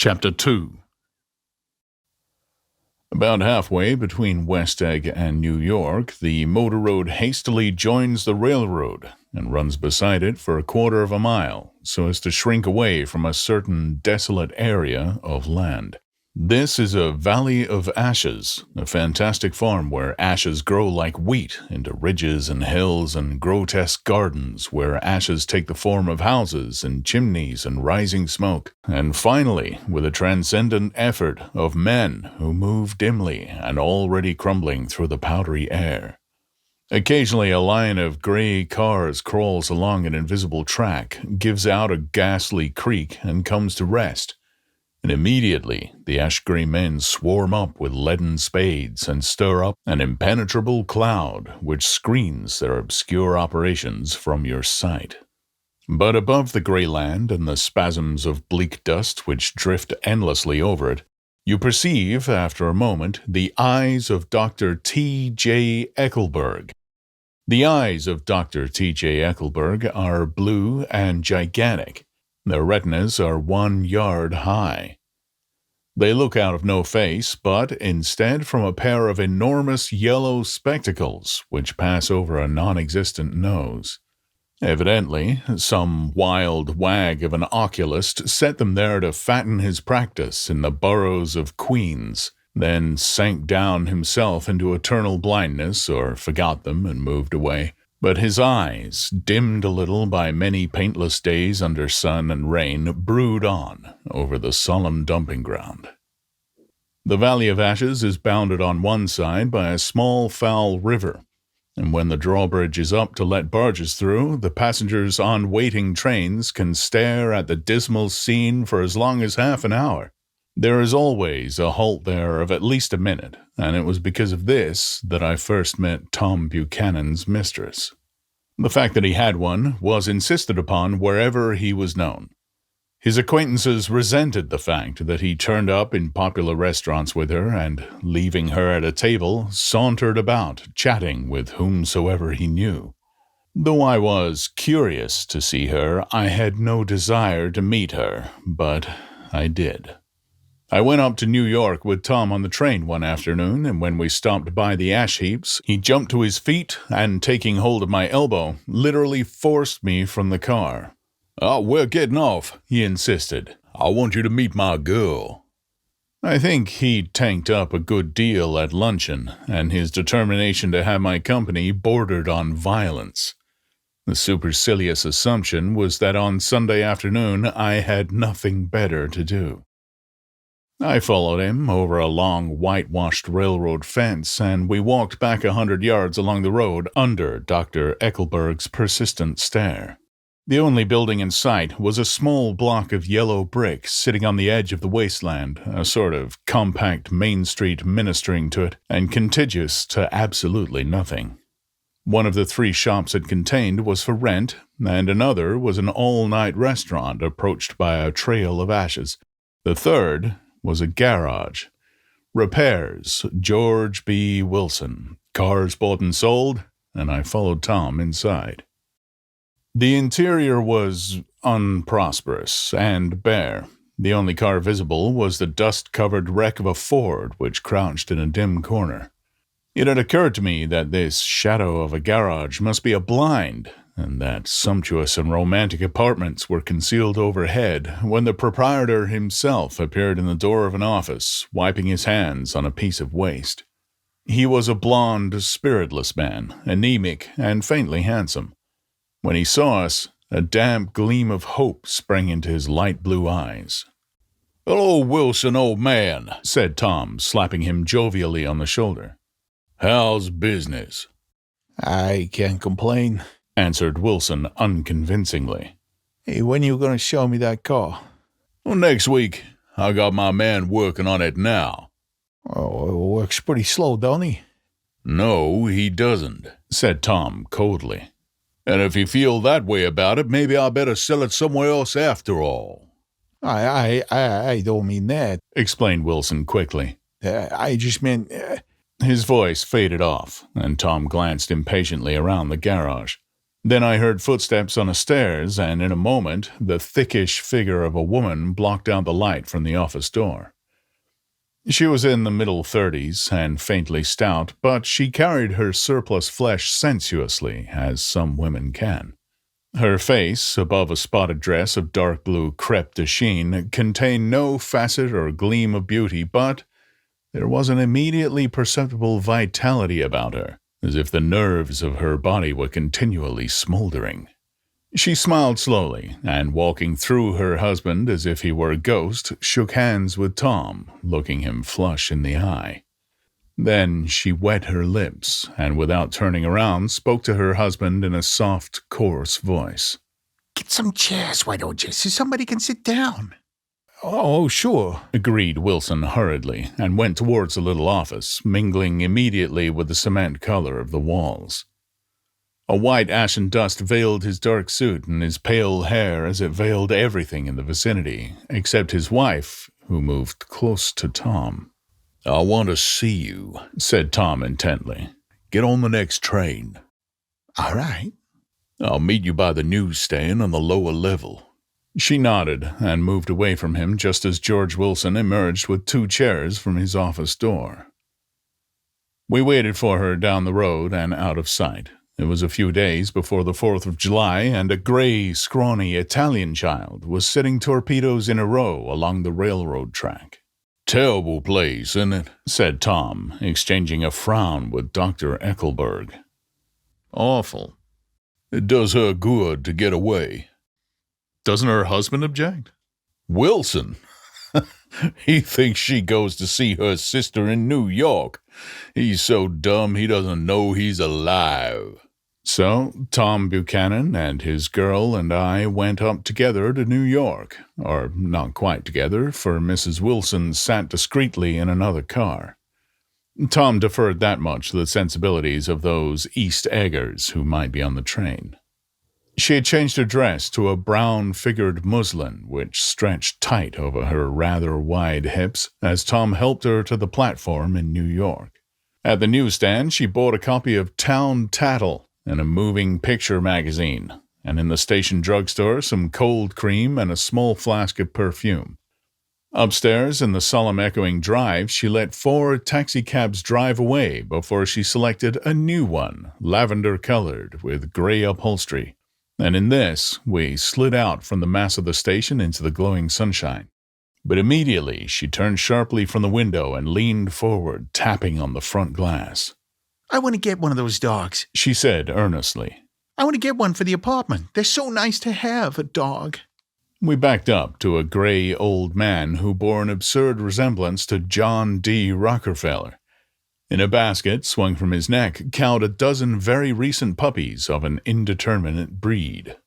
Chapter 2. About halfway between West Egg and New York, the motor road hastily joins the railroad and runs beside it for a quarter of a mile so as to shrink away from a certain desolate area of land. This is a valley of ashes, a fantastic farm where ashes grow like wheat into ridges and hills and grotesque gardens where ashes take the form of houses and chimneys and rising smoke, and finally, with a transcendent effort of men who move dimly and already crumbling through the powdery air. Occasionally a line of gray cars crawls along an invisible track, gives out a ghastly creak, and comes to rest. And immediately the ash-gray men swarm up with leaden spades and stir up an impenetrable cloud which screens their obscure operations from your sight. But above the gray land and the spasms of bleak dust which drift endlessly over it, you perceive, after a moment, the eyes of Dr. T.J. Eckelberg. The eyes of Dr. T.J. Eckelberg are blue and gigantic. Their retinas are 1 yard high. They look out of no face, but instead from a pair of enormous yellow spectacles which pass over a non-existent nose. Evidently, some wild wag of an oculist set them there to fatten his practice in the boroughs of Queens, then sank down himself into eternal blindness or forgot them and moved away. But his eyes, dimmed a little by many paintless days under sun and rain, brood on over the solemn dumping ground. The Valley of Ashes is bounded on one side by a small foul river, and when the drawbridge is up to let barges through, the passengers on waiting trains can stare at the dismal scene for as long as half an hour. There is always a halt there of at least a minute, and it was because of this that I first met Tom Buchanan's mistress. The fact that he had one was insisted upon wherever he was known. His acquaintances resented the fact that he turned up in popular restaurants with her and, leaving her at a table, sauntered about, chatting with whomsoever he knew. Though I was curious to see her, I had no desire to meet her, but I did. I went up to New York with Tom on the train one afternoon, and when we stopped by the ash heaps, he jumped to his feet and, taking hold of my elbow, literally forced me from the car. "Oh, we're getting off," he insisted. "I want you to meet my girl." I think he'd tanked up a good deal at luncheon, and his determination to have my company bordered on violence. The supercilious assumption was that on Sunday afternoon I had nothing better to do. I followed him over a long, whitewashed railroad fence, and we walked back 100 yards along the road under Dr. Eckelberg's persistent stare. The only building in sight was a small block of yellow brick sitting on the edge of the wasteland, a sort of compact Main Street ministering to it, and contiguous to absolutely nothing. One of the 3 shops it contained was for rent, and another was an all-night restaurant approached by a trail of ashes. The third was a garage. Repairs, George B. Wilson. Cars bought and sold, and I followed Tom inside. The interior was unprosperous and bare. The only car visible was the dust-covered wreck of a Ford which crouched in a dim corner. It had occurred to me that this shadow of a garage must be a blind, and that sumptuous and romantic apartments were concealed overhead when the proprietor himself appeared in the door of an office, wiping his hands on a piece of waste. He was a blond, spiritless man, anemic and faintly handsome. When he saw us, a damp gleam of hope sprang into his light blue eyes. "Hello, Wilson, old man," said Tom, slapping him jovially on the shoulder. "How's business?" "I can't complain," answered Wilson unconvincingly. "Hey, when are you going to show me that car?" "Well, next week. I got my man working on it now." "Oh, it works pretty slow, don't he?" "No, he doesn't," said Tom coldly. "And if you feel that way about it, maybe I better sell it somewhere else after all." I don't mean that," explained Wilson quickly. I just meant... His voice faded off, and Tom glanced impatiently around the garage. Then I heard footsteps on the stairs, and in a moment, the thickish figure of a woman blocked out the light from the office door. She was in the middle 30s and faintly stout, but she carried her surplus flesh sensuously, as some women can. Her face, above a spotted dress of dark blue crêpe de chine, contained no facet or gleam of beauty, but there was an immediately perceptible vitality about her, as if the nerves of her body were continually smoldering. She smiled slowly, and walking through her husband as if he were a ghost, shook hands with Tom, looking him flush in the eye. Then she wet her lips, and without turning around, spoke to her husband in a soft, coarse voice. Get some chairs, why don't you, so somebody can sit down? Oh, sure, agreed Wilson hurriedly, and went towards the little office, mingling immediately with the cement color of the walls. A white ashen dust veiled his dark suit and his pale hair as it veiled everything in the vicinity, except his wife, who moved close to Tom. I want to see you, said Tom intently. Get on the next train. All right. I'll meet you by the newsstand on the lower level. She nodded and moved away from him just as George Wilson emerged with 2 chairs from his office door. We waited for her down the road and out of sight. It was a few days before the 4th of July, and a gray, scrawny Italian child was sitting torpedoes in a row along the railroad track. Terrible place, isn't it? Said Tom, exchanging a frown with Dr. Eckelberg. Awful. It does her good to get away. Doesn't her husband object? Wilson? He thinks she goes to see her sister in New York. He's so dumb he doesn't know he's alive. So Tom Buchanan and his girl and I went up together to New York, or not quite together, for Mrs. Wilson sat discreetly in another car. Tom deferred that much to the sensibilities of those East Eggers who might be on the train. She had changed her dress to a brown-figured muslin which stretched tight over her rather wide hips as Tom helped her to the platform in New York. At the newsstand, she bought a copy of Town Tattle and a moving picture magazine, and in the station drugstore some cold cream and a small flask of perfume. Upstairs in the solemn echoing drive, she let 4 taxicabs drive away before she selected a new one, lavender-colored with gray upholstery, and in this we slid out from the mass of the station into the glowing sunshine. But immediately she turned sharply from the window and leaned forward, tapping on the front glass. I want to get one of those dogs, she said earnestly. I want to get one for the apartment. They're so nice to have, a dog. We backed up to a gray old man who bore an absurd resemblance to John D. Rockefeller. In a basket swung from his neck cowered a dozen very recent puppies of an indeterminate breed.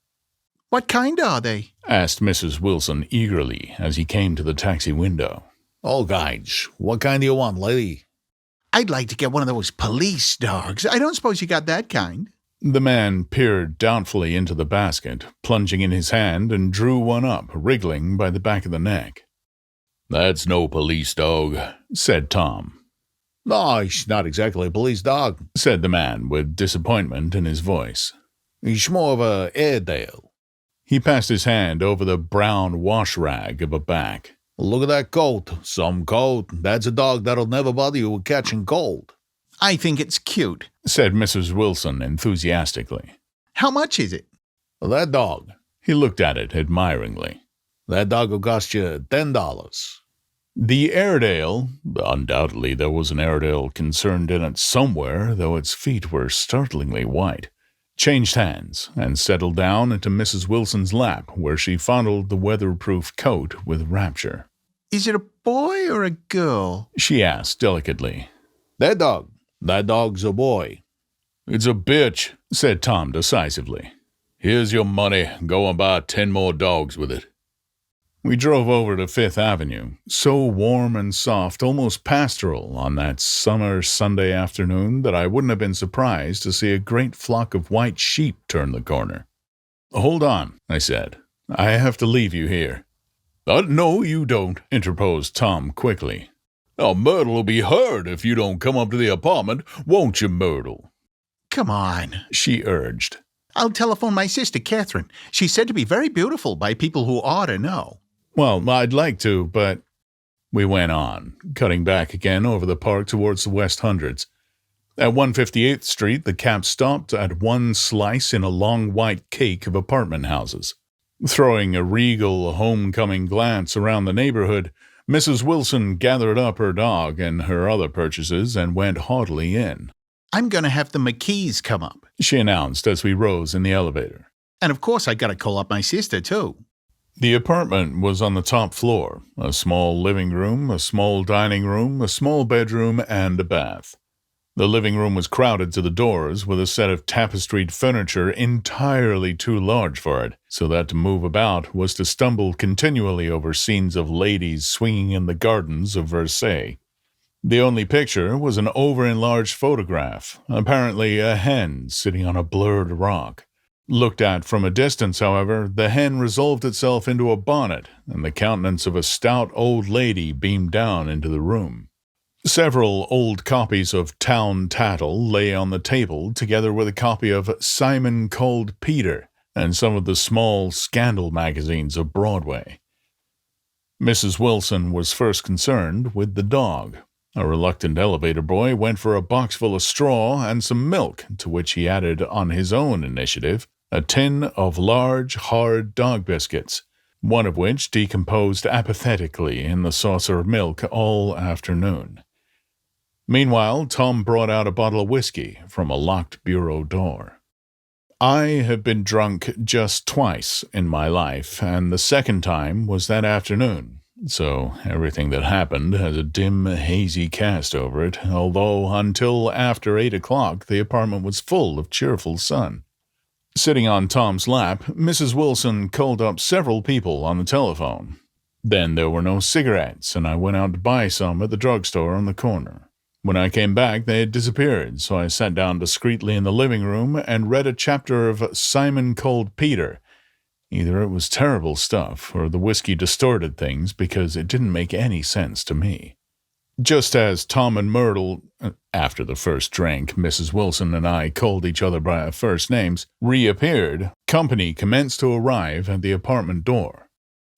What kind are they? Asked Mrs. Wilson eagerly as he came to the taxi window. All kinds. What kind do you want, lady? I'd like to get one of those police dogs. I don't suppose you got that kind. The man peered doubtfully into the basket, plunging in his hand, and drew one up, wriggling by the back of the neck. That's no police dog, said Tom. No, he's not exactly a police dog, said the man with disappointment in his voice. He's more of a Airedale. He passed his hand over the brown wash rag of a back. Look at that coat. Some coat. That's a dog that'll never bother you with catching cold. I think it's cute, said Mrs. Wilson enthusiastically. How much is it? That dog. He looked at it admiringly. That dog will cost you $10. The Airedale, undoubtedly there was an Airedale concerned in it somewhere, though its feet were startlingly white, changed hands and settled down into Mrs. Wilson's lap, where she fondled the weatherproof coat with rapture. Is it a boy or a girl? She asked delicately. That dog's a boy. It's a bitch, said Tom decisively. Here's your money. Go and buy 10 more dogs with it. We drove over to Fifth Avenue, so warm and soft, almost pastoral, on that summer Sunday afternoon that I wouldn't have been surprised to see a great flock of white sheep turn the corner. Hold on, I said. I have to leave you here. No, you don't, interposed Tom quickly. Myrtle will be hurt if you don't come up to the apartment, won't you, Myrtle? Come on, she urged. I'll telephone my sister, Catherine. She's said to be very beautiful by people who ought to know. Well, I'd like to, but... We went on, cutting back again over the park towards the West Hundreds. At 158th Street, the cab stopped at one slice in a long white cake of apartment houses. Throwing a regal, homecoming glance around the neighborhood, Mrs. Wilson gathered up her dog and her other purchases and went haughtily in. I'm going to have the McKees come up, she announced as we rose in the elevator. And of course I got to call up my sister, too. The apartment was on the top floor, a small living room, a small dining room, a small bedroom, and a bath. The living room was crowded to the doors with a set of tapestried furniture entirely too large for it, so that to move about was to stumble continually over scenes of ladies swinging in the gardens of Versailles. The only picture was an over-enlarged photograph, apparently a hen sitting on a blurred rock. Looked at from a distance, however, the hen resolved itself into a bonnet, and the countenance of a stout old lady beamed down into the room. Several old copies of Town Tattle lay on the table, together with a copy of Simon Called Peter and some of the small scandal magazines of Broadway. Mrs. Wilson was first concerned with the dog. A reluctant elevator boy went for a box full of straw and some milk, to which he added, on his own initiative, a tin of large, hard dog biscuits, one of which decomposed apathetically in the saucer of milk all afternoon. Meanwhile, Tom brought out a bottle of whiskey from a locked bureau door. I have been drunk just twice in my life, and the second time was that afternoon. So everything that happened has a dim, hazy cast over it, although until after 8 o'clock the apartment was full of cheerful sun. Sitting on Tom's lap, Mrs. Wilson called up several people on the telephone. Then there were no cigarettes, and I went out to buy some at the drugstore on the corner. When I came back, they had disappeared, so I sat down discreetly in the living room and read a chapter of Simon Called Peter. Either it was terrible stuff, or the whiskey distorted things because it didn't make any sense to me. Just as Tom and Myrtle, after the first drink, Mrs. Wilson and I called each other by our first names, reappeared, company commenced to arrive at the apartment door.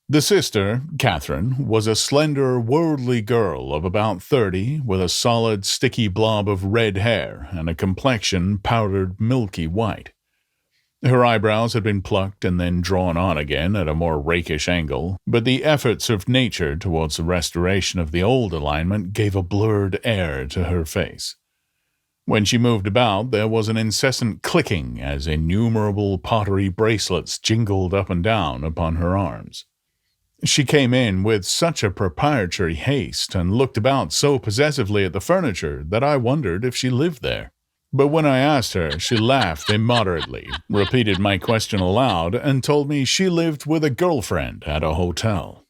The sister, Catherine, was a slender, worldly girl of about 30, with a solid, sticky blob of red hair and a complexion powdered milky white. Her eyebrows had been plucked and then drawn on again at a more rakish angle, but the efforts of nature towards the restoration of the old alignment gave a blurred air to her face. When she moved about, there was an incessant clicking as innumerable pottery bracelets jingled up and down upon her arms. She came in with such a proprietary haste and looked about so possessively at the furniture that I wondered if she lived there. But when I asked her, she laughed immoderately, repeated my question aloud, and told me she lived with a girlfriend at a hotel.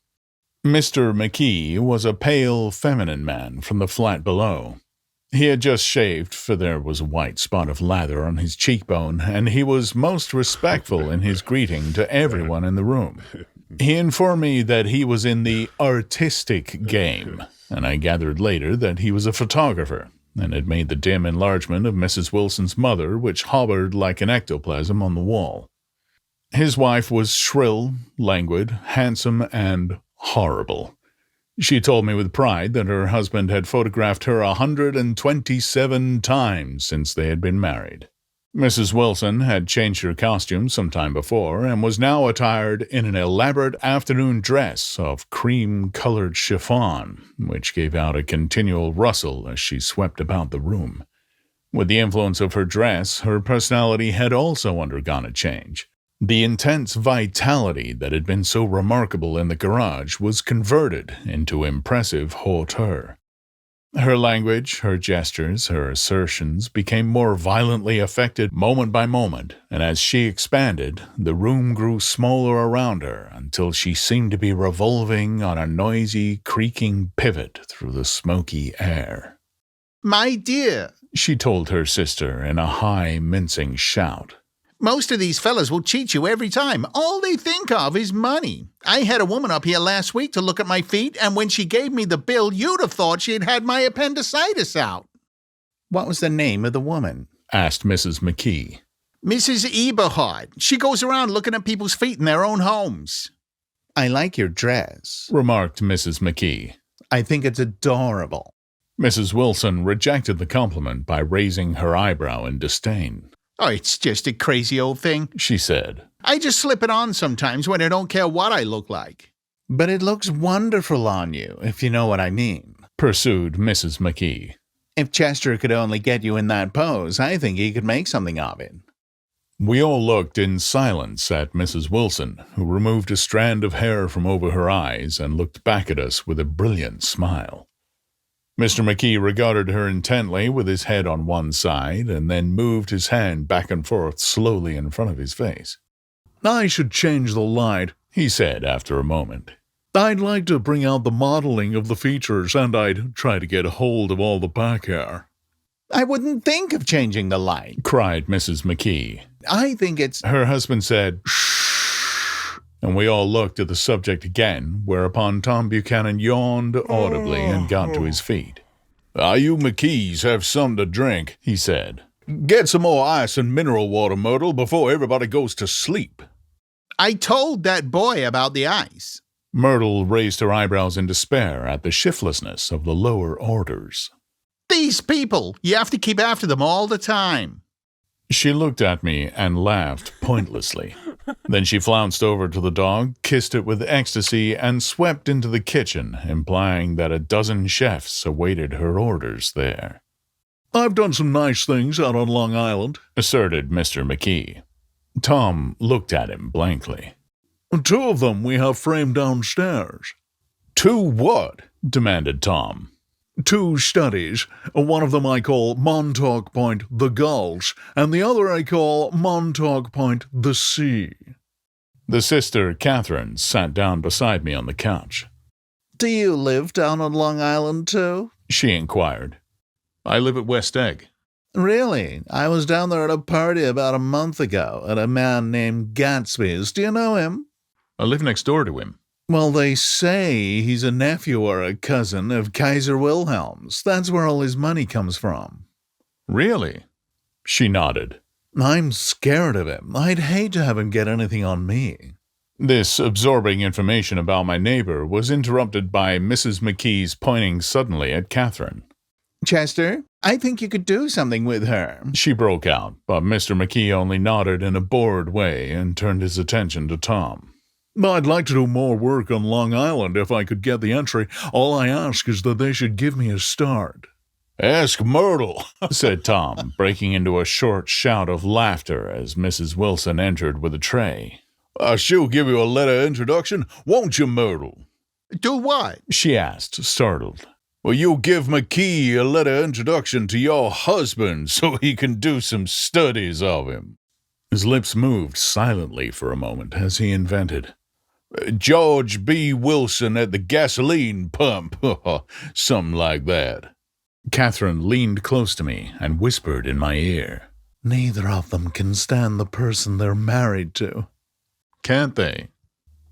Mr. McKee was a pale, feminine man from the flat below. He had just shaved, for there was a white spot of lather on his cheekbone, and he was most respectful in his greeting to everyone in the room. He informed me that he was in the artistic game, and I gathered later that he was a photographer, and had made the dim enlargement of Mrs. Wilson's mother, which hovered like an ectoplasm on the wall. His wife was shrill, languid, handsome, and horrible. She told me with pride that her husband had photographed her 127 times since they had been married. Mrs. Wilson had changed her costume some time before, and was now attired in an elaborate afternoon dress of cream-colored chiffon, which gave out a continual rustle as she swept about the room. With the influence of her dress, her personality had also undergone a change. The intense vitality that had been so remarkable in the garage was converted into impressive hauteur. Her language, her gestures, her assertions became more violently affected moment by moment, and as she expanded, the room grew smaller around her until she seemed to be revolving on a noisy, creaking pivot through the smoky air. My dear, she told her sister in a high, mincing shout. Most of these fellas will cheat you every time. All they think of is money. I had a woman up here last week to look at my feet, and when she gave me the bill, you'd have thought she'd had my appendicitis out. What was the name of the woman? Asked Mrs. McKee. Mrs. Eberhard. She goes around looking at people's feet in their own homes. I like your dress, remarked Mrs. McKee. I think it's adorable. Mrs. Wilson rejected the compliment by raising her eyebrow in disdain. Oh, it's just a crazy old thing, she said. I just slip it on sometimes when I don't care what I look like. But it looks wonderful on you, if you know what I mean, pursued Mrs. McKee. If Chester could only get you in that pose, I think he could make something of it. We all looked in silence at Mrs. Wilson, who removed a strand of hair from over her eyes and looked back at us with a brilliant smile. Mr. McKee regarded her intently with his head on one side and then moved his hand back and forth slowly in front of his face. I should change the light, he said after a moment. I'd like to bring out the modeling of the features, and I'd try to get a hold of all the back hair. I wouldn't think of changing the light, cried Mrs. McKee. I think it's... Her husband said, shh, and we all looked at the subject again, whereupon Tom Buchanan yawned audibly and got to his feet. You McKees have something to drink, he said. Get some more ice and mineral water, Myrtle, before everybody goes to sleep. I told that boy about the ice. Myrtle raised her eyebrows in despair at the shiftlessness of the lower orders. These people, you have to keep after them all the time. She looked at me and laughed pointlessly. Then she flounced over to the dog, kissed it with ecstasy, and swept into the kitchen, implying that a dozen chefs awaited her orders there. I've done some nice things out on Long Island, asserted Mr. McKee. Tom looked at him blankly. 2 of them we have framed downstairs. 2 what? Demanded Tom. 2 studies. One of them I call Montauk Point the Gulch, and the other I call Montauk Point the Sea. The sister, Catherine, sat down beside me on the couch. Do you live down on Long Island, too? She inquired. I live at West Egg. Really? I was down there at a party about a month ago at a man named Gatsby's. Do you know him? I live next door to him. Well, they say he's a nephew or a cousin of Kaiser Wilhelm's. That's where all his money comes from. Really? She nodded. I'm scared of him. I'd hate to have him get anything on me. This absorbing information about my neighbor was interrupted by Mrs. McKee's pointing suddenly at Catherine. Chester, I think you could do something with her, she broke out, but Mr. McKee only nodded in a bored way and turned his attention to Tom. I'd like to do more work on Long Island if I could get the entry. All I ask is that they should give me a start. Ask Myrtle, said Tom, breaking into a short shout of laughter as Mrs. Wilson entered with a tray. She'll give you a letter introduction, won't you, Myrtle? Do what? She asked, startled. Well, you'll give McKee a letter introduction to your husband so he can do some studies of him. His lips moved silently for a moment as he invented. George B. Wilson at the gasoline pump, something like that. Catherine leaned close to me and whispered in my ear. Neither of them can stand the person they're married to. Can't they?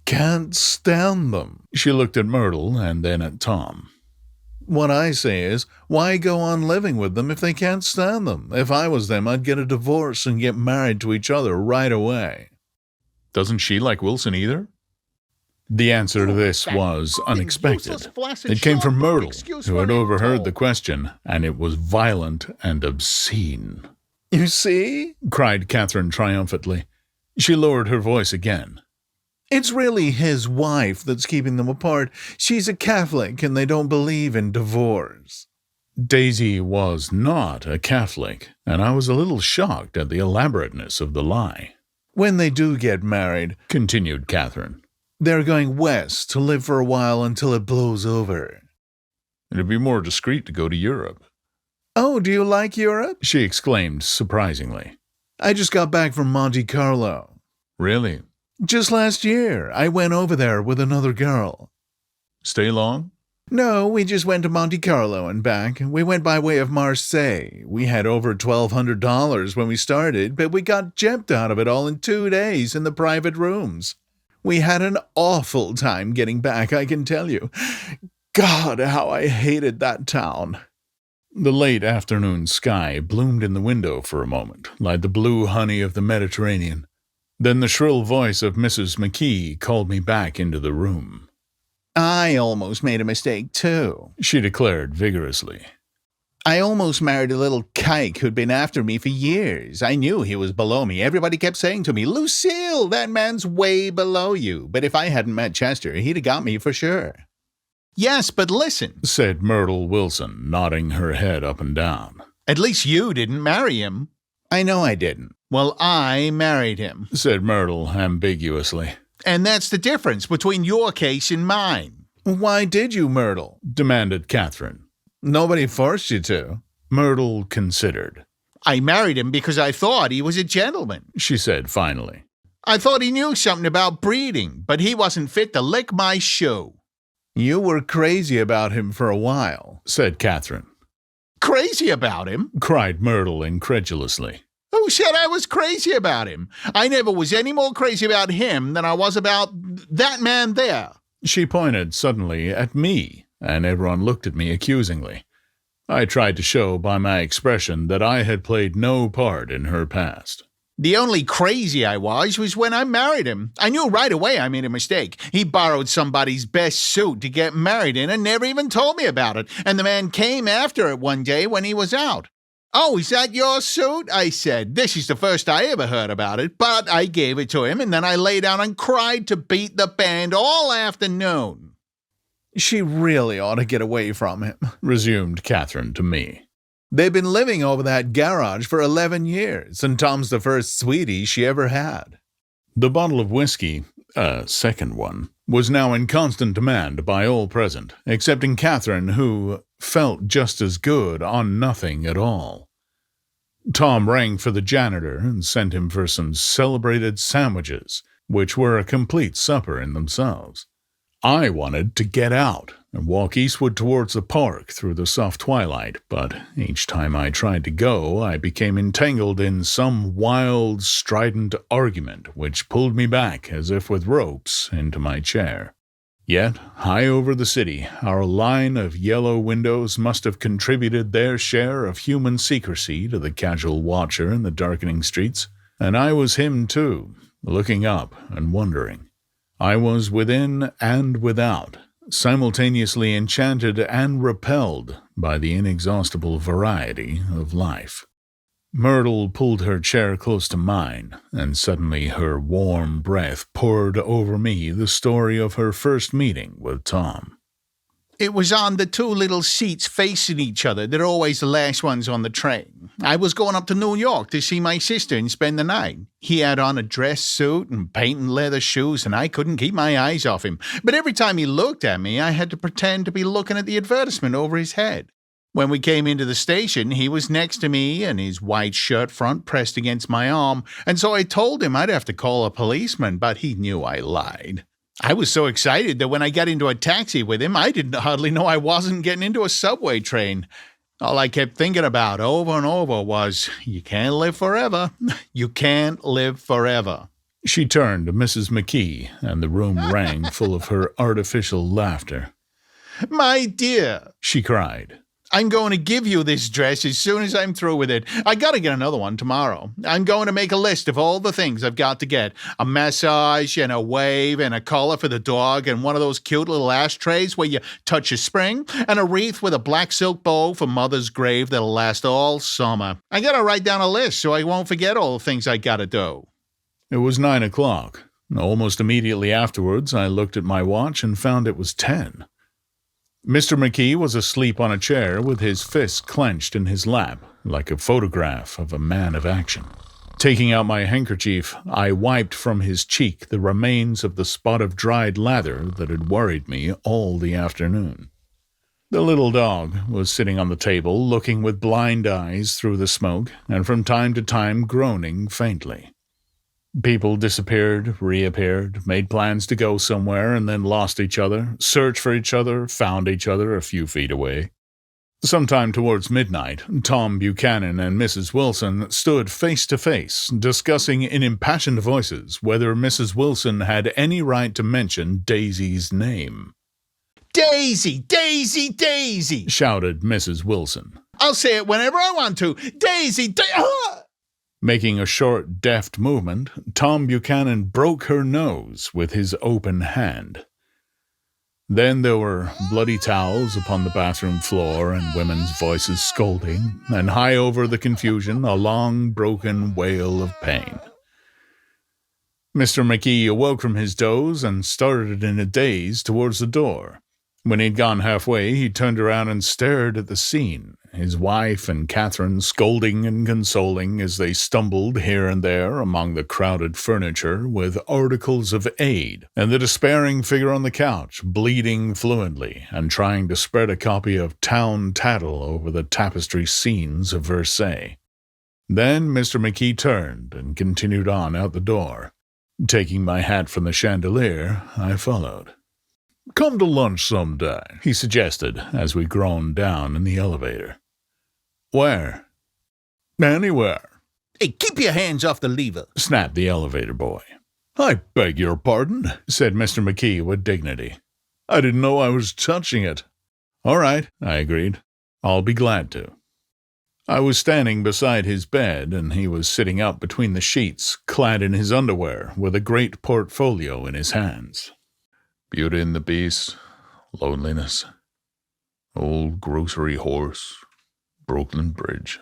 Can't stand them. She looked at Myrtle and then at Tom. What I say is, why go on living with them if they can't stand them? If I was them, I'd get a divorce and get married to each other right away. Doesn't she like Wilson either? The answer to this was unexpected. It came from Myrtle, who had overheard the question, and it was violent and obscene. You see? Cried Catherine triumphantly. She lowered her voice again. It's really his wife that's keeping them apart. She's a Catholic, and they don't believe in divorce. Daisy was not a Catholic, and I was a little shocked at the elaborateness of the lie. When they do get married, continued Catherine, they're going west to live for a while until it blows over. It'd be more discreet to go to Europe. Oh, do you like Europe? She exclaimed surprisingly. I just got back from Monte Carlo. Really? Just last year. I went over there with another girl. Stay long? No, we just went to Monte Carlo and back. We went by way of Marseille. We had over $1,200 when we started, but we got gypped out of it all in 2 days in the private rooms. We had an awful time getting back, I can tell you. God, how I hated that town. The late afternoon sky bloomed in the window for a moment, like the blue honey of the Mediterranean. Then the shrill voice of Mrs. McKee called me back into the room. I almost made a mistake, too, she declared vigorously. I almost married a little kike who'd been after me for years. I knew he was below me. Everybody kept saying to me, Lucille, that man's way below you. But if I hadn't met Chester, he'd have got me for sure. Yes, but listen, said Myrtle Wilson, nodding her head up and down. At least you didn't marry him. I know I didn't. Well, I married him, said Myrtle ambiguously. And that's the difference between your case and mine. Why did you, Myrtle? Demanded Catherine. Nobody forced you to. Myrtle considered. I married him because I thought he was a gentleman, she said finally. I thought he knew something about breeding, but he wasn't fit to lick my shoe. You were crazy about him for a while, said Catherine. Crazy about him? Cried Myrtle incredulously. Who said I was crazy about him? I never was any more crazy about him than I was about that man there. She pointed suddenly at me, and everyone looked at me accusingly. I tried to show by my expression that I had played no part in her past. The only crazy I was when I married him. I knew right away I made a mistake. He borrowed somebody's best suit to get married in and never even told me about it. And the man came after it one day when he was out. Oh, is that your suit? I said. This is the first I ever heard about it, but I gave it to him, and then I lay down and cried to beat the band all afternoon. She really ought to get away from him, resumed Catherine to me. They've been living over that garage for 11 years, and Tom's the first sweetie she ever had. The bottle of whiskey, a second one, was now in constant demand by all present, excepting Catherine, who felt just as good on nothing at all. Tom rang for the janitor and sent him for some celebrated sandwiches, which were a complete supper in themselves. I wanted to get out and walk eastward towards the park through the soft twilight, but each time I tried to go, I became entangled in some wild, strident argument which pulled me back, as if with ropes, into my chair. Yet, high over the city, our line of yellow windows must have contributed their share of human secrecy to the casual watcher in the darkening streets, and I was him too, looking up and wondering. I was within and without, simultaneously enchanted and repelled by the inexhaustible variety of life. Myrtle pulled her chair close to mine, and suddenly her warm breath poured over me the story of her first meeting with Tom. It was on the two little seats facing each other. They're always the last ones on the train. I was going up to New York to see my sister and spend the night. He had on a dress suit and patent leather shoes, and I couldn't keep my eyes off him. But every time he looked at me, I had to pretend to be looking at the advertisement over his head. When we came into the station, he was next to me and his white shirt front pressed against my arm, and so I told him I'd have to call a policeman, but he knew I lied. I was so excited that when I got into a taxi with him, I didn't hardly know I wasn't getting into a subway train. All I kept thinking about over and over was, you can't live forever. You can't live forever. She turned to Mrs. McKee, and the room rang full of her artificial laughter. My dear, she cried. I'm going to give you this dress as soon as I'm through with it. I got to get another one tomorrow. I'm going to make a list of all the things I've got to get. A massage and a wave and a collar for the dog and one of those cute little ashtrays where you touch a spring and a wreath with a black silk bow for Mother's grave that'll last all summer. I got to write down a list so I won't forget all the things I got to do. It was 9 o'clock. Almost immediately afterwards, I looked at my watch and found it was 10. Mr. McKee was asleep on a chair with his fists clenched in his lap, like a photograph of a man of action. Taking out my handkerchief, I wiped from his cheek the remains of the spot of dried lather that had worried me all the afternoon. The little dog was sitting on the table, looking with blind eyes through the smoke, and from time to time groaning faintly. People disappeared, reappeared, made plans to go somewhere, and then lost each other, searched for each other, found each other a few feet away. Sometime towards midnight, Tom Buchanan and Mrs. Wilson stood face to face, discussing in impassioned voices whether Mrs. Wilson had any right to mention Daisy's name. Daisy, Daisy, Daisy, shouted Mrs. Wilson. I'll say it whenever I want to. Daisy, Making a short, deft movement, Tom Buchanan broke her nose with his open hand. Then there were bloody towels upon the bathroom floor and women's voices scolding, and high over the confusion, a long, broken wail of pain. Mr. McKee awoke from his doze and started in a daze towards the door. When he'd gone halfway, he turned around and stared at the scene, his wife and Catherine scolding and consoling as they stumbled here and there among the crowded furniture with articles of aid, and the despairing figure on the couch, bleeding fluently and trying to spread a copy of Town Tattle over the tapestry scenes of Versailles. Then Mr. McKee turned and continued on out the door. Taking my hat from the chandelier, I followed. "Come to lunch someday," he suggested as we groaned down in the elevator. "Where?" "Anywhere." Hey, keep your hands off the lever, snapped the elevator boy. "I beg your pardon," said Mr. McKee with dignity. "I didn't know I was touching it." "All right," I agreed. "I'll be glad to." I was standing beside his bed, and he was sitting up between the sheets, clad in his underwear, with a great portfolio in his hands. Beauty and the Beast, Loneliness, Old Grocery Horse, Brooklyn Bridge.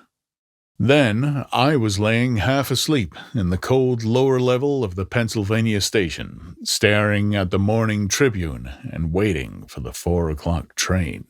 Then I was laying half asleep in the cold lower level of the Pennsylvania station, staring at the Morning Tribune and waiting for the 4 o'clock train.